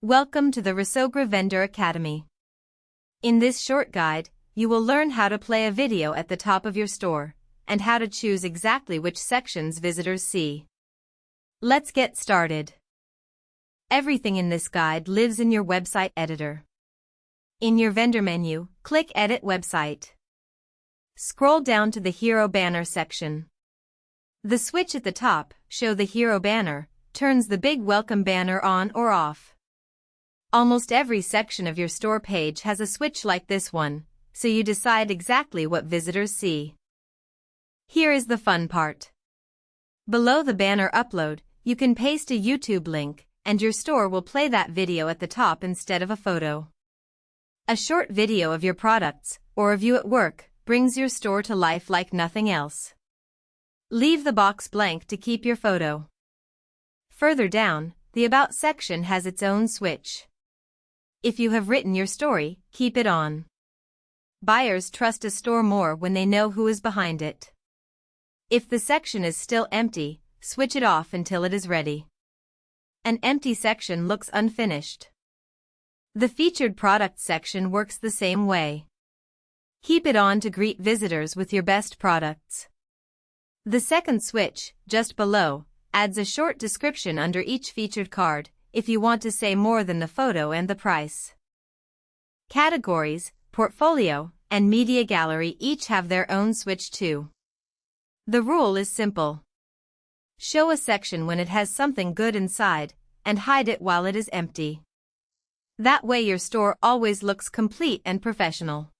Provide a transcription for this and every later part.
Welcome to the Resogra Vendor Academy. In this short guide, you will learn how to play a video at the top of your store, and how to choose exactly which sections visitors see. Let's get started. Everything in this guide lives in your website editor. In your vendor menu, click Edit Website. Scroll down to the Hero Banner section. The switch at the top, Show the Hero Banner, turns the big welcome banner on or off. Almost every section of your store page has a switch like this one, so you decide exactly what visitors see. Here is the fun part. Below the banner upload, you can paste a YouTube link, and your store will play that video at the top instead of a photo. A short video of your products, or of you at work, brings your store to life like nothing else. Leave the box blank to keep your photo. Further down, the About section has its own switch. If you have written your story, keep it on. Buyers trust a store more when they know who is behind it. If the section is still empty, switch it off until it is ready. An empty section looks unfinished. The Featured Products section works the same way. Keep it on to greet visitors with your best products. The second switch, just below, adds a short description under each featured card, if you want to say more than the photo and the price. Categories, Portfolio, and Media Gallery each have their own switch too. The rule is simple. Show a section when it has something good inside, and hide it while it is empty. That way your store always looks complete and professional.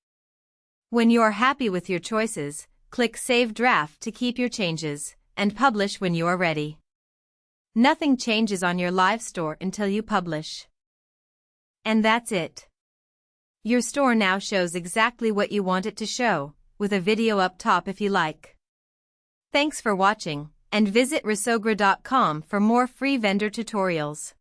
When you are happy with your choices, click Save Draft to keep your changes, and publish when you are ready. Nothing changes on your live store until you publish. And that's it. Your store now shows exactly what you want it to show, with a video up top if you like. Thanks for watching, and visit Resogra.com for more free vendor tutorials.